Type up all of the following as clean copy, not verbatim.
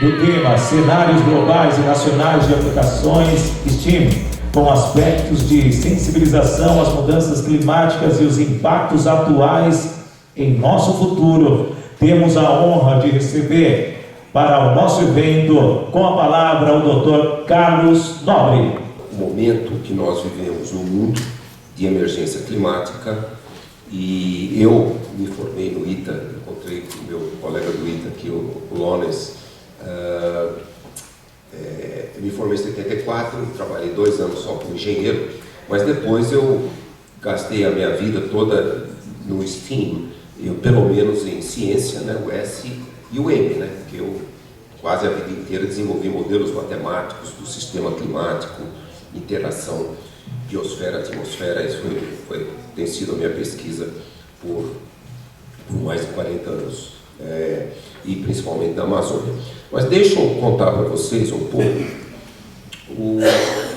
do tema Cenários Globais e Nacionais de Aplicações STEAM, com aspectos de sensibilização às mudanças climáticas e os impactos atuais em nosso futuro. Temos a honra de receber para o nosso evento, com a palavra, o Dr. Carlos Nobre. O momento que nós vivemos no mundo de emergência climática, e eu me formei no ITA, encontrei com o meu colega do ITA aqui, o Lones, me formei em 74, trabalhei 2 anos só como engenheiro, mas depois eu gastei a minha vida toda no STEAM, pelo menos em ciência, né, o S e o M, né, porque eu quase a vida inteira desenvolvi modelos matemáticos do sistema climático, interação biosfera-atmosfera. Isso tem sido a minha pesquisa por mais de 40 anos, e principalmente da Amazônia. Mas deixa eu contar para vocês um pouco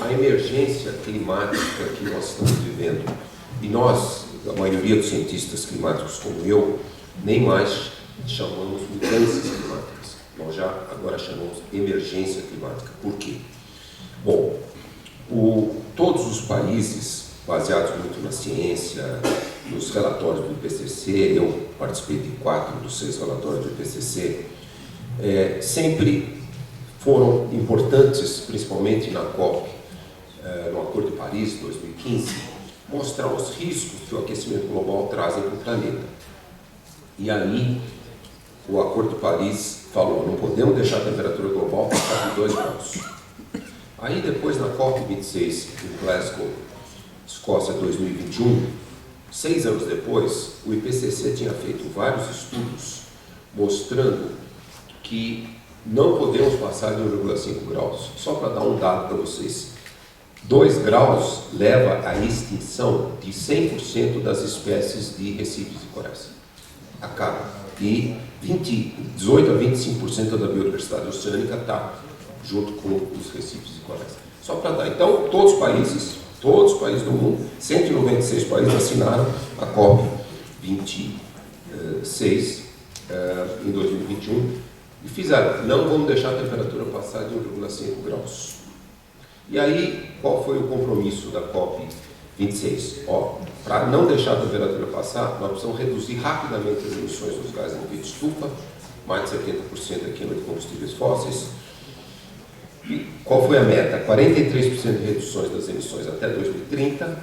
a emergência climática que nós estamos vivendo. E nós, a maioria dos cientistas climáticos como eu, nem mais chamamos mudanças climáticas. Nós já agora chamamos emergência climática. Por quê? Bom, todos os países, baseados muito na ciência, nos relatórios do IPCC, eu participei de 4 dos 6 relatórios do IPCC, sempre foram importantes, principalmente na COP, no Acordo de Paris, 2015, mostrar os riscos que o aquecimento global trazem para o planeta. E aí, o Acordo de Paris falou, não podemos deixar a temperatura global passar de 2 graus. Aí depois, na COP26 em Glasgow, Escócia 2021, 6 anos depois, o IPCC tinha feito vários estudos mostrando que não podemos passar de 1,5 graus. Só para dar um dado para vocês, 2 graus leva à extinção de 100% das espécies de recifes de corais. Acaba. E 18 a 25% da biodiversidade oceânica está junto com os recifes de corais. Só para dar. Então, todos os países do mundo, 196 países assinaram a COP 26 em 2021 e fizeram, não vamos deixar a temperatura passar de 1,5 graus. E aí, qual foi o compromisso da COP 26? Para não deixar a temperatura passar, nós precisamos reduzir rapidamente as emissões dos gases de efeito estufa, mais de 70% aqui de combustíveis fósseis. E qual foi a meta? 43% de reduções das emissões até 2030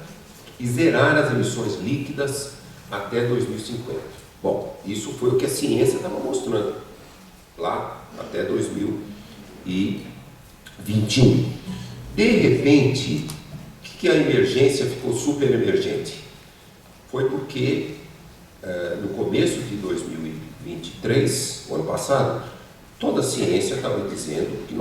e zerar as emissões líquidas até 2050. Bom, isso foi o que a ciência estava mostrando lá até 2021. De repente, que a emergência ficou super emergente? Foi porque no começo de 2023, o ano passado, toda a ciência estava dizendo que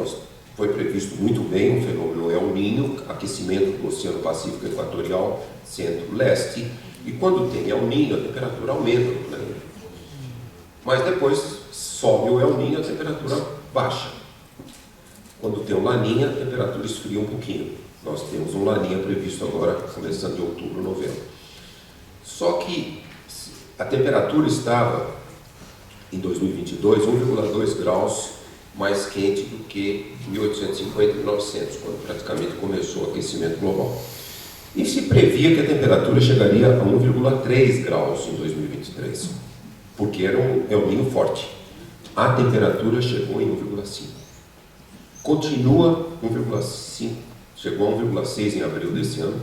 foi previsto muito bem um fenômeno El Niño, aquecimento do Oceano Pacífico Equatorial, centro-leste, e quando tem El Niño, a temperatura aumenta no planeta. Mas depois sobe o El Niño, a temperatura baixa. Quando tem o Laninha, a temperatura esfria um pouquinho. Nós temos um Laninha previsto agora, começando de outubro, novembro. Só que a temperatura estava, em 2022, 1,2 graus mais quente do que 1850 e 1900, quando praticamente começou o aquecimento global. E se previa que a temperatura chegaria a 1,3 graus em 2023, porque era um El Niño forte. A temperatura chegou em 1,5. Continua 1,5, chegou a 1,6 em abril desse ano.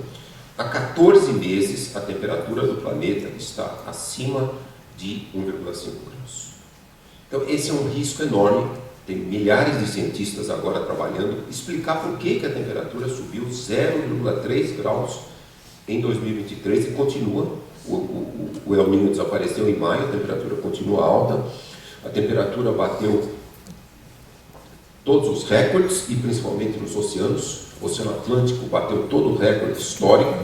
Há 14 meses a temperatura do planeta está acima de 1,5 graus. Então esse é um risco enorme. Tem milhares de cientistas agora trabalhando, explicar por que a temperatura subiu 0,3 graus em 2023 e continua. O El Niño desapareceu em maio, a temperatura continua alta, a temperatura bateu todos os recordes e principalmente nos oceanos. O Oceano Atlântico bateu todo o recorde histórico.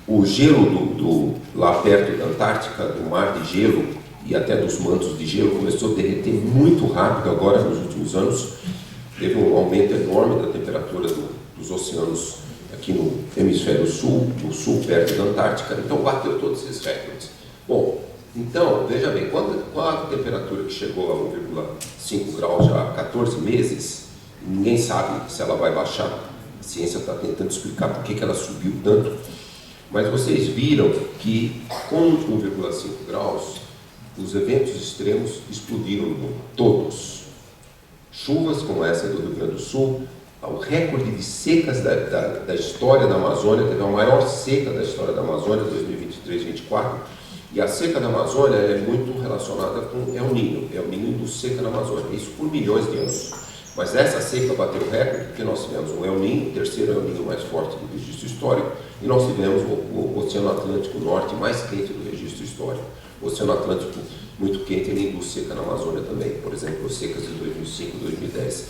O gelo lá perto da Antártica, do mar de gelo, e até dos mantos de gelo, começou a derreter muito rápido agora nos últimos anos. Teve um aumento enorme da temperatura dos oceanos aqui no hemisfério sul, no sul perto da Antártica, então bateu todos esses recordes. Bom, Então, veja bem, qual a temperatura que chegou a 1,5 graus já há 14 meses, ninguém sabe se ela vai baixar. A ciência está tentando explicar por que ela subiu tanto. Mas vocês viram que com 1,5 graus, os eventos extremos explodiram no mundo, todos. Chuvas como essa do Rio Grande do Sul, o recorde de secas da história da Amazônia, teve a maior seca da história da Amazônia, 2023-24, e a seca da Amazônia é muito relacionada com El Niño induz seca na Amazônia, isso por milhões de anos. Mas essa seca bateu o recorde porque nós tivemos um El Niño, o terceiro El Niño mais forte do registro histórico, e nós tivemos o Oceano Atlântico Norte mais quente do registro histórico. O Oceano Atlântico muito quente, ele induz seca na Amazônia também, por exemplo, as secas de 2005 e 2010.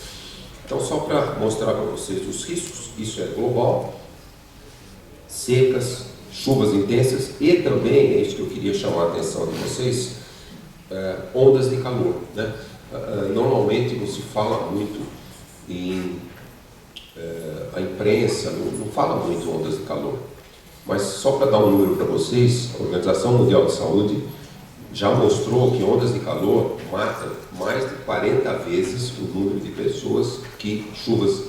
Então, só para mostrar para vocês os riscos, isso é global, secas, chuvas intensas e também, é isso que eu queria chamar a atenção de vocês, ondas de calor, né? Normalmente não se fala muito a imprensa não fala muito ondas de calor, mas só para dar um número para vocês, a Organização Mundial de Saúde já mostrou que ondas de calor matam mais de 40 vezes o número de pessoas que chuvas,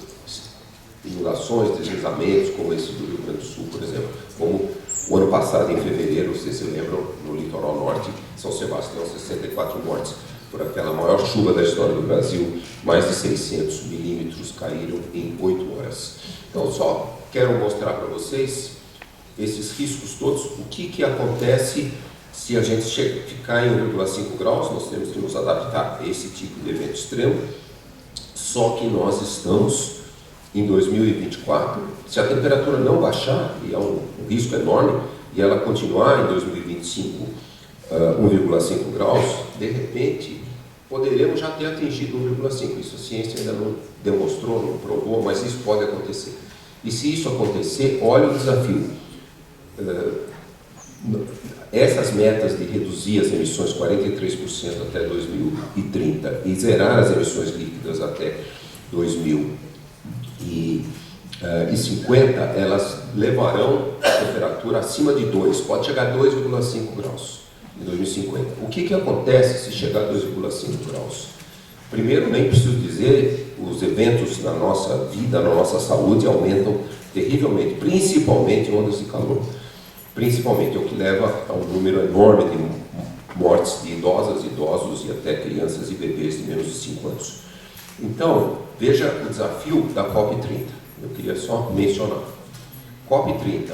inundações, deslizamentos, como esse do Rio Grande do Sul, por exemplo, como o ano passado, em fevereiro, vocês se lembram, no litoral norte, São Sebastião, 64 mortes por aquela maior chuva da história do Brasil, mais de 600 milímetros caíram em 8 horas. Então, só quero mostrar para vocês esses riscos todos, o que acontece se a gente ficar em 1,5 graus, nós temos que nos adaptar a esse tipo de evento extremo, só que nós estamos em 2024, se a temperatura não baixar, e é um risco enorme, e ela continuar em 2025, 1,5 graus, de repente, poderemos já ter atingido 1,5. Isso a ciência ainda não demonstrou, não provou, mas isso pode acontecer. E se isso acontecer, olha o desafio. Essas metas de reduzir as emissões 43% até 2030 e zerar as emissões líquidas até 2050, elas levarão a temperatura acima de 2, pode chegar a 2,5 graus em 2050. O que acontece se chegar a 2,5 graus? Primeiro, nem preciso dizer, os eventos na nossa vida, na nossa saúde aumentam terrivelmente, principalmente ondas de calor. Principalmente é o que leva a um número enorme de mortes de idosas, idosos e até crianças e bebês de menos de 5 anos. Então, veja o desafio da COP30. Eu queria só mencionar. COP30,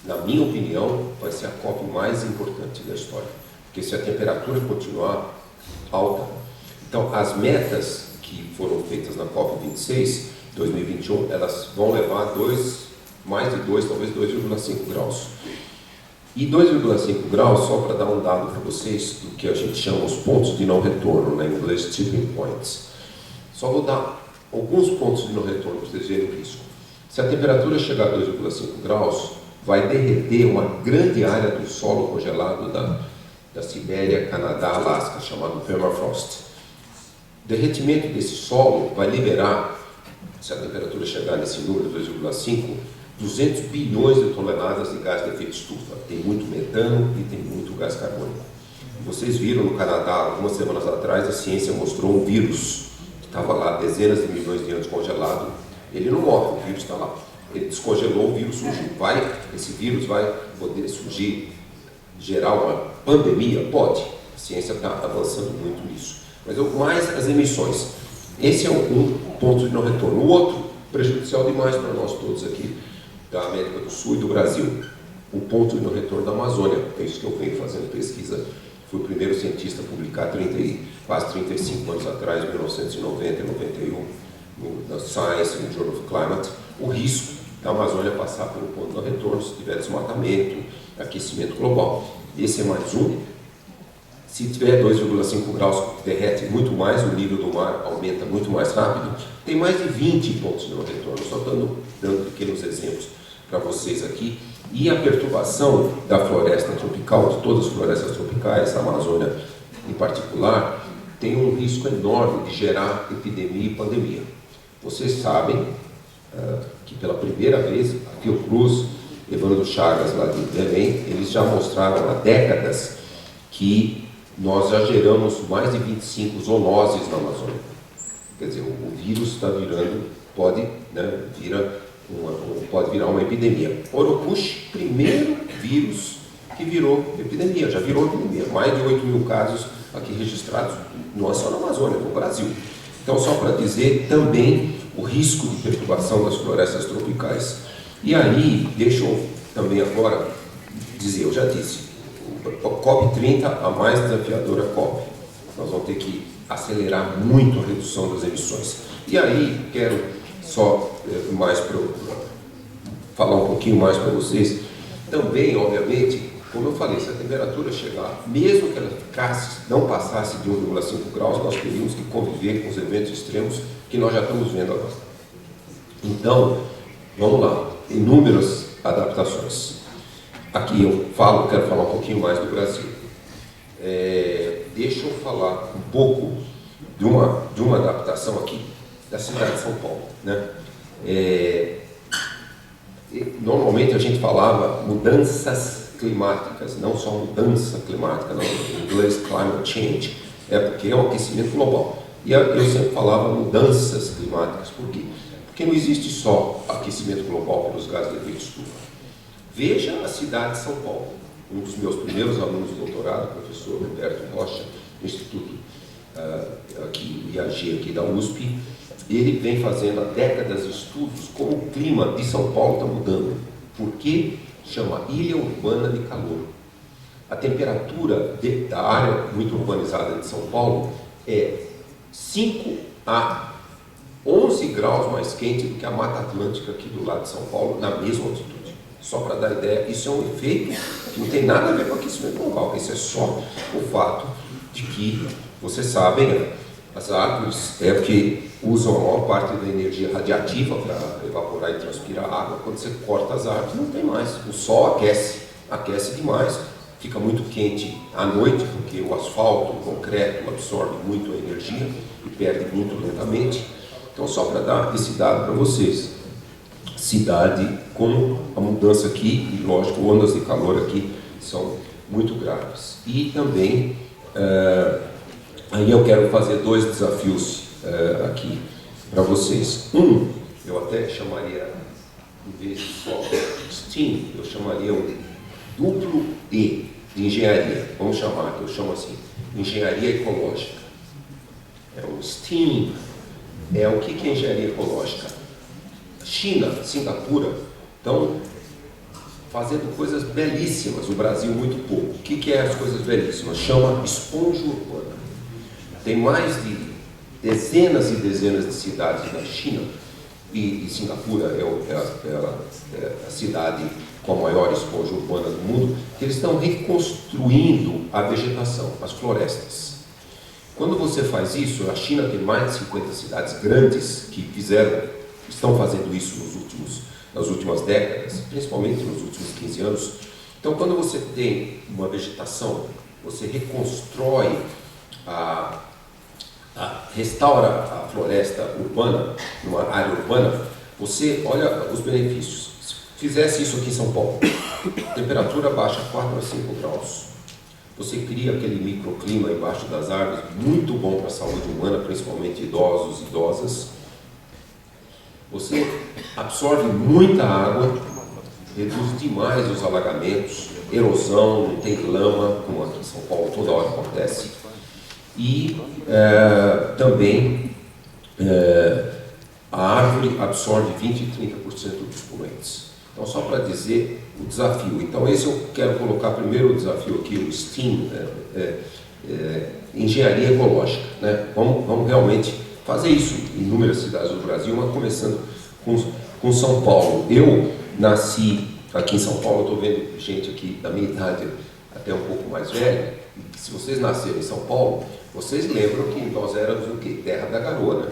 na minha opinião, vai ser a COP mais importante da história. Porque se a temperatura continuar alta, então as metas que foram feitas na COP26, 2021, elas vão levar mais de 2, talvez 2,5 graus. E 2,5 graus, só para dar um dado para vocês, do que a gente chama os pontos de não retorno, na inglês tipping points. Só vou dar alguns pontos de não retorno para vocês verem o risco. Se a temperatura chegar a 2,5 graus, vai derreter uma grande área do solo congelado da Sibéria, Canadá, Alasca, chamado permafrost. O derretimento desse solo vai liberar, se a temperatura chegar nesse número 2,5, 200 bilhões de toneladas de gás de efeito estufa. Tem muito metano e tem muito gás carbônico. Vocês viram no Canadá, algumas semanas atrás, a ciência mostrou um vírus que estava lá dezenas de milhões de anos congelado. Ele não morre, o vírus está lá. Ele descongelou, o vírus surgiu. Esse vírus vai poder surgir, gerar uma pandemia? Pode. A ciência está avançando muito nisso. Mas mais as emissões. Esse é um ponto de não retorno. O outro, prejudicial demais para nós todos aqui, da América do Sul e do Brasil, o ponto de não retorno da Amazônia. É isso que eu venho fazendo pesquisa. Fui o primeiro cientista a publicar quase 35 anos atrás, 1990 e 91, na Science, no Journal of Climate, o risco da Amazônia passar pelo ponto de não retorno se tiver desmatamento, aquecimento global. Esse é mais um. Se tiver 2,5 graus, derrete muito mais, o nível do mar aumenta muito mais rápido. Tem mais de 20 pontos de não retorno, só dando pequenos exemplos para vocês aqui. E a perturbação da floresta tropical, de todas as florestas tropicais, a Amazônia em particular, tem um risco enorme de gerar epidemia e pandemia. Vocês sabem que pela primeira vez, a Fiocruz, Evandro Chagas, lá de Belém, eles já mostraram há décadas que nós já geramos mais de 25 zoonoses na Amazônia. Quer dizer, o vírus está virando, pode virar uma epidemia. Orokushi, primeiro vírus que virou epidemia, já virou epidemia. Mais de 8 mil casos aqui registrados, não é só na Amazônia, no Brasil. Então, só para dizer também o risco de perturbação das florestas tropicais. E aí, deixa eu também agora dizer, eu já disse, a COP30, a mais desafiadora COP. Nós vamos ter que acelerar muito a redução das emissões. E aí, quero só falar um pouquinho mais para vocês. Também, obviamente, como eu falei, se a temperatura chegar, mesmo que ela não passasse de 1,5 graus, nós teríamos que conviver com os eventos extremos que nós já estamos vendo agora. Então, vamos lá, inúmeras adaptações. Aqui eu quero falar um pouquinho mais do Brasil. Deixa eu falar um pouco de uma adaptação aqui da cidade de São Paulo, né? Normalmente a gente falava mudanças climáticas, não só mudança climática, não, em inglês climate change, porque é um aquecimento global. E eu sempre falava mudanças climáticas, por quê? Porque não existe só aquecimento global pelos gases de efeito estufa. Veja a cidade de São Paulo. Um dos meus primeiros alunos de doutorado, o professor Roberto Rocha, do Instituto IAG aqui da USP, ele vem fazendo há décadas estudos como o clima de São Paulo está mudando. Por quê? Chama Ilha Urbana de Calor. A temperatura da área muito urbanizada de São Paulo é 5 a 11 graus mais quente do que a Mata Atlântica aqui do lado de São Paulo, na mesma altitude. Só para dar ideia, isso é um efeito que não tem nada a ver com aquecimento global. Isso é só o fato de que, vocês sabem, as árvores que usam a maior parte da energia radiativa para evaporar e transpirar água. Quando você corta as árvores, não tem mais. O sol aquece demais, fica muito quente à noite, porque o asfalto, o concreto absorve muito a energia e perde muito lentamente. Então, só para dar esse dado para vocês, cidade com a mudança aqui, e lógico, ondas de calor aqui são muito graves. E também, aí eu quero fazer 2 desafios aqui para vocês. Eu até chamaria, em vez de só STEAM, eu chamaria um duplo E de engenharia. Vamos chamar, que eu chamo assim, engenharia ecológica. O STEAM o que é engenharia ecológica? China, Singapura, estão fazendo coisas belíssimas, o Brasil muito pouco. O que é as coisas belíssimas? Chama esponja urbana. Tem mais de dezenas e dezenas de cidades na China, e Singapura é a cidade com a maior esponja urbana do mundo, que eles estão reconstruindo a vegetação, as florestas. Quando você faz isso, a China tem mais de 50 cidades grandes que estão fazendo isso nas últimas décadas, principalmente nos últimos 15 anos. Então, quando você tem uma vegetação, você reconstrói, restaura a floresta urbana, numa área urbana, você olha os benefícios. Se fizesse isso aqui em São Paulo, a temperatura baixa 4 a 5 graus. Você cria aquele microclima embaixo das árvores, muito bom para a saúde humana, principalmente idosos e idosas. Você absorve muita água, reduz demais os alagamentos, erosão, não tem lama, como aqui em São Paulo toda hora acontece. E também a árvore absorve 20 e 30% dos poluentes. Então, só para dizer o desafio. Então, esse eu quero colocar primeiro o desafio aqui, o STEAM, engenharia ecológica, né? Vamos realmente fazer isso em inúmeras cidades do Brasil, mas começando com São Paulo. Eu nasci aqui em São Paulo, estou vendo gente aqui da minha idade, até um pouco mais velha, e se vocês nasceram em São Paulo, vocês lembram que nós éramos o quê? Terra da garoa, né?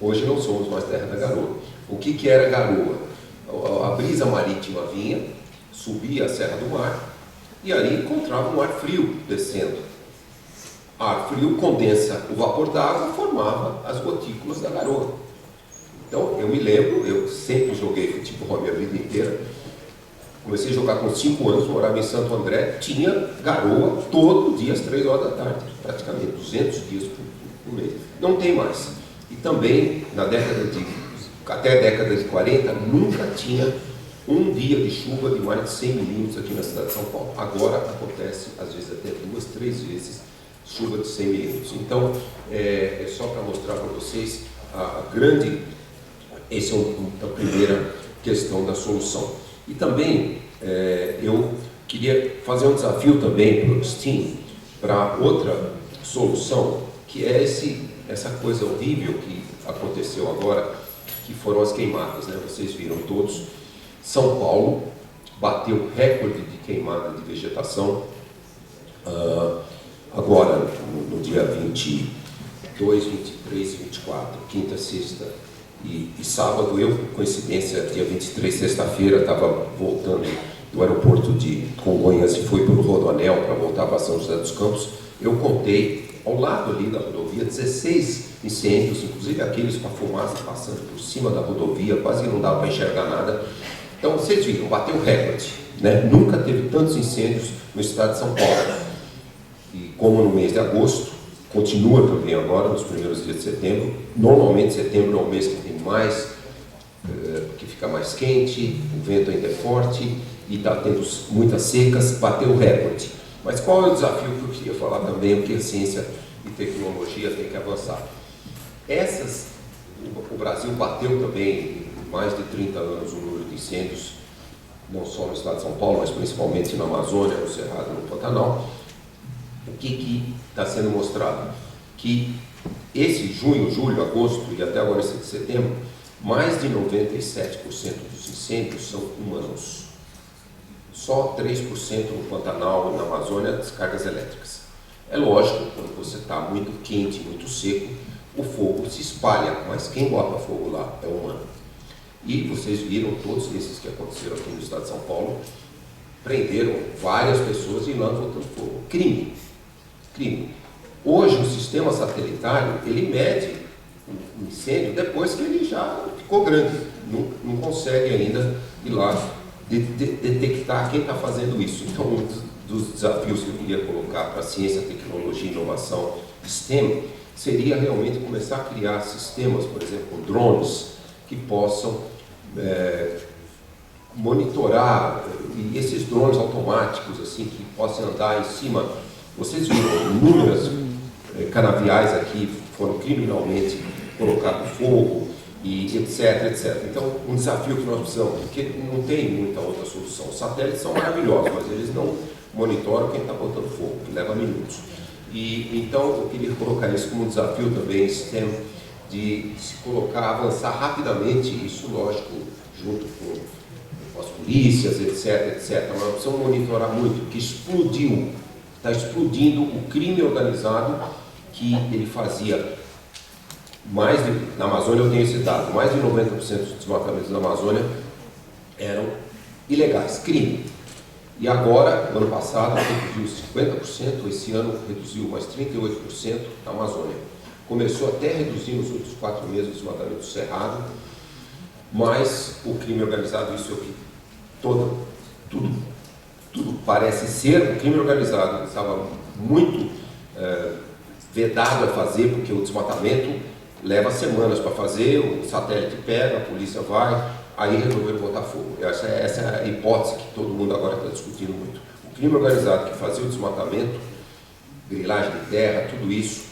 Hoje não somos mais terra da garoa. O que era garoa? A brisa marítima vinha, subia a Serra do Mar, e aí encontrava um ar frio descendo. Ar frio condensa o vapor d'água, formava as gotículas da garoa. Então, eu me lembro, eu sempre joguei futebol a minha vida inteira. Comecei a jogar com 5 anos, morava em Santo André, tinha garoa todo dia às 3 horas da tarde, praticamente 200 dias por mês. Não tem mais. E também, até a década de 40, nunca tinha um dia de chuva de mais de 100 milímetros aqui na cidade de São Paulo. Agora acontece, às vezes, até 2, 3 vezes chuva de 100 milímetros. Então, é só para mostrar para vocês essa é a primeira questão da solução. E também, eu queria fazer um desafio também para o Steam, para outra solução, que é essa coisa horrível que aconteceu agora, que foram as queimadas, né? Vocês viram todos. São Paulo bateu recorde de queimada de vegetação. Agora, no dia 22, 23 e 24, quinta, sexta e sábado, eu, por coincidência, dia 23, sexta-feira, estava voltando do aeroporto de Congonhas e fui para o Rodoanel para voltar para São José dos Campos. Eu contei, ao lado ali da rodovia, 16 incêndios, inclusive aqueles com a fumaça passando por cima da rodovia, quase não dava para enxergar nada. Então, vocês viram, bateu recorde, né? Nunca teve tantos incêndios no estado de São Paulo. E como no mês de agosto, continua também agora, nos primeiros dias de setembro. Normalmente, setembro é o mês que tem mais, que fica mais quente, o vento ainda é forte e está tendo muitas secas, bateu recorde. Mas qual é o desafio que eu queria falar também, o que a ciência e tecnologia tem que avançar? O Brasil bateu também, em mais de 30 anos, o número de incêndios, não só no estado de São Paulo, mas principalmente na Amazônia, no Cerrado e no Pantanal. O que está sendo mostrado? Que esse junho, julho, agosto e até agora esse de setembro, mais de 97% dos incêndios são humanos. Só 3% no Pantanal e na Amazônia, descargas elétricas. É lógico, quando você está muito quente, muito seco, o fogo se espalha, mas quem bota fogo lá é o humano. E vocês viram todos esses que aconteceram aqui no estado de São Paulo, prenderam várias pessoas e lá botando fogo. Crime. Hoje o sistema satelitário, ele mede o incêndio depois que ele já ficou grande. Não consegue ainda ir lá detectar quem está fazendo isso. Então, um dos desafios que eu queria colocar para a ciência, tecnologia e inovação STEM seria realmente começar a criar sistemas, por exemplo, com drones, que possam monitorar, e esses drones automáticos, assim, que possam andar em cima. Vocês viram inúmeras canaviais aqui foram criminalmente colocados fogo, e etc. Então, um desafio que nós precisamos, porque não tem muita outra solução. Os satélites são maravilhosos, mas eles não monitoram quem está botando fogo, que leva minutos. E então, eu queria colocar isso como um desafio também, STEM, de se colocar, avançar rapidamente, isso, lógico, junto com as polícias, etc. Mas nós precisamos monitorar muito, porque está explodindo o crime organizado, que ele fazia na Amazônia, eu tenho esse dado, mais de 90% dos desmatamentos na Amazônia eram ilegais, crime. E agora, no ano passado, reduziu 50%, esse ano reduziu mais 38% na Amazônia. Começou até a reduzir nos últimos 4 meses o desmatamento do Cerrado, mas o crime organizado, isso é o que tudo parece ser. O crime organizado estava muito vedado a fazer, porque o desmatamento leva semanas para fazer, o satélite pega, a polícia vai, aí resolveram botar fogo. Essa é a hipótese que todo mundo agora está discutindo muito. O crime organizado que fazia o desmatamento, grilagem de terra, tudo isso,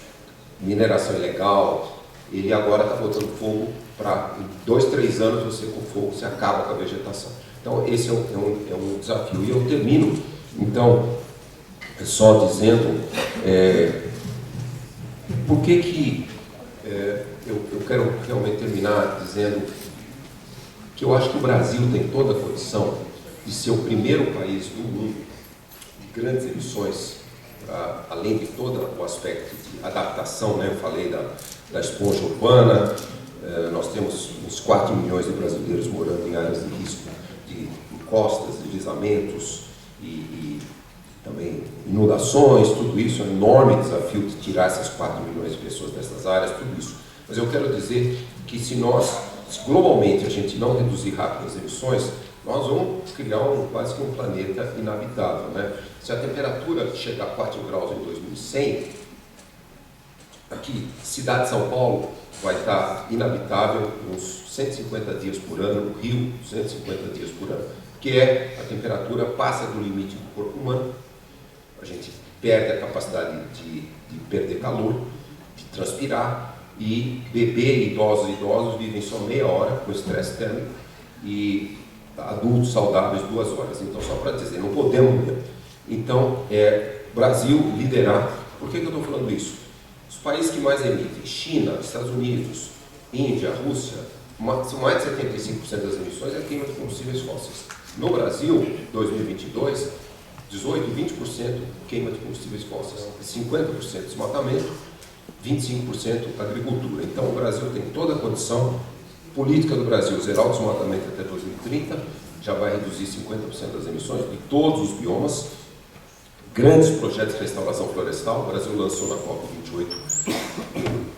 mineração ilegal, ele agora está botando fogo para, em 2, 3 anos, você com fogo, você acaba com a vegetação. Então, esse é um desafio. E eu termino, então, só dizendo, por que eu quero realmente terminar dizendo que eu acho que o Brasil tem toda a condição de ser o primeiro país do mundo de grandes emissões, além de todo o aspecto de adaptação, né? Eu falei da esponja urbana, nós temos uns 4 milhões de brasileiros morando em áreas de risco de encostas, deslizamentos e também inundações, tudo isso é um enorme desafio de tirar essas 4 milhões de pessoas dessas áreas, tudo isso. Mas eu quero dizer que se globalmente a gente não reduzir rápido as emissões, nós vamos criar quase que um planeta inabitável, né? Se a temperatura chegar a 4 graus em 2100, aqui, cidade de São Paulo vai estar inabitável uns 150 dias por ano, no Rio, 150 dias por ano, que é a temperatura passa do limite do corpo humano, a gente perde a capacidade de perder calor, de transpirar, e bebê e idosos vivem só meia hora com estresse térmico, e adultos saudáveis 2 horas. Então, só para dizer, não podemos morrer. Então, Brasil liderar. Por que eu estou falando isso? Os países que mais emitem, China, Estados Unidos, Índia, Rússia, são mais de 75% das emissões é queima de combustíveis fósseis. No Brasil, 2022, 20% queima de combustíveis fósseis, 50% desmatamento, 25% agricultura. Então, o Brasil tem toda a condição. Política do Brasil, zerar o desmatamento até 2030, já vai reduzir 50% das emissões de todos os biomas. Grandes projetos de restauração florestal. O Brasil lançou na COP28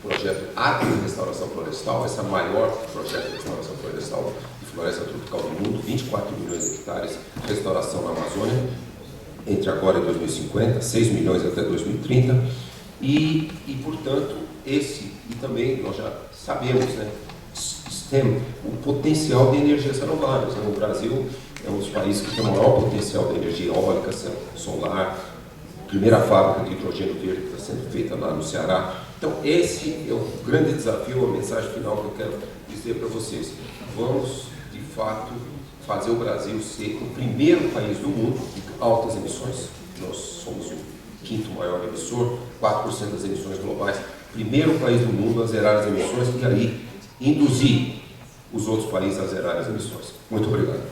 o projeto Acre de Restauração Florestal, esse é o maior projeto de restauração florestal de floresta tropical do mundo, 24 milhões de hectares de restauração na Amazônia, entre agora e 2050, 6 milhões até 2030, e portanto, e também nós já sabemos, né, STEM, o potencial de energias renováveis. Né? O Brasil é um dos países que tem o maior potencial de energia eólica, solar, primeira fábrica de hidrogênio verde que está sendo feita lá no Ceará. Então, esse é o grande desafio, a mensagem final que eu quero dizer para vocês. Vamos, de fato, fazer o Brasil ser o primeiro país do mundo de altas emissões. Nós somos o 5º maior emissor, 4% das emissões globais. Primeiro país do mundo a zerar as emissões e aí induzir os outros países a zerar as emissões. Muito obrigado.